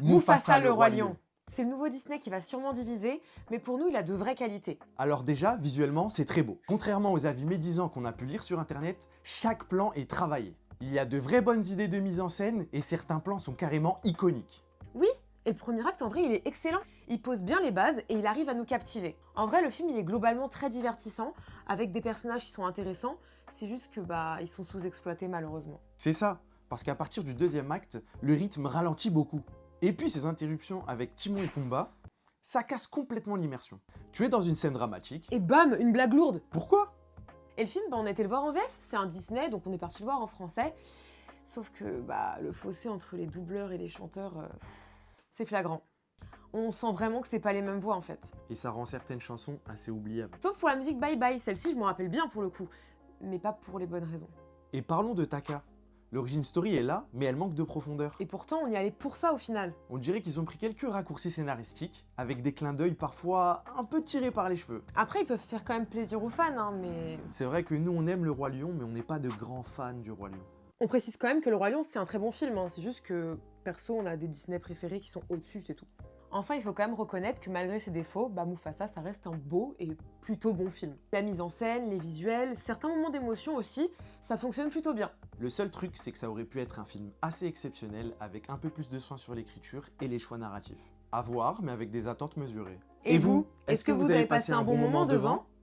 Mufasa le roi lion. C'est le nouveau Disney qui va sûrement diviser, mais pour nous, il a de vraies qualités. Alors déjà, visuellement, c'est très beau. Contrairement aux avis médisants qu'on a pu lire sur internet, chaque plan est travaillé. Il y a de vraies bonnes idées de mise en scène et certains plans sont carrément iconiques. Oui, et le premier acte, en vrai, il est excellent. Il pose bien les bases et il arrive à nous captiver. En vrai, le film, il est globalement très divertissant, avec des personnages qui sont intéressants. C'est juste que, ils sont sous-exploités malheureusement. C'est ça, parce qu'à partir du deuxième acte, le rythme ralentit beaucoup. Et puis ces interruptions avec Timon et Pumba, ça casse complètement l'immersion. Tu es dans une scène dramatique. Et bam, une blague lourde. Pourquoi? Et le film, on a été le voir en VF, c'est un Disney, donc on est parti le voir en français. Sauf que le fossé entre les doubleurs et les chanteurs, c'est flagrant. On sent vraiment que c'est pas les mêmes voix en fait. Et ça rend certaines chansons assez oubliables. Sauf pour la musique Bye Bye, celle-ci je m'en rappelle bien pour le coup, mais pas pour les bonnes raisons. Et parlons de Taka. L'origin story est là, mais elle manque de profondeur. Et pourtant on y allait pour ça au final. On dirait qu'ils ont pris quelques raccourcis scénaristiques, avec des clins d'œil parfois un peu tirés par les cheveux. Après ils peuvent faire quand même plaisir aux fans, mais... C'est vrai que nous on aime le Roi Lion, mais on n'est pas de grands fans du Roi Lion. On précise quand même que le Roi Lion c'est un très bon film, c'est juste que perso on a des Disney préférés qui sont au-dessus, c'est tout. Enfin, il faut quand même reconnaître que malgré ses défauts, Mufasa, ça reste un beau et plutôt bon film. La mise en scène, les visuels, certains moments d'émotion aussi, ça fonctionne plutôt bien. Le seul truc, c'est que ça aurait pu être un film assez exceptionnel, avec un peu plus de soin sur l'écriture et les choix narratifs. À voir, mais avec des attentes mesurées. Et vous, est-ce que vous avez passé un bon moment devant ?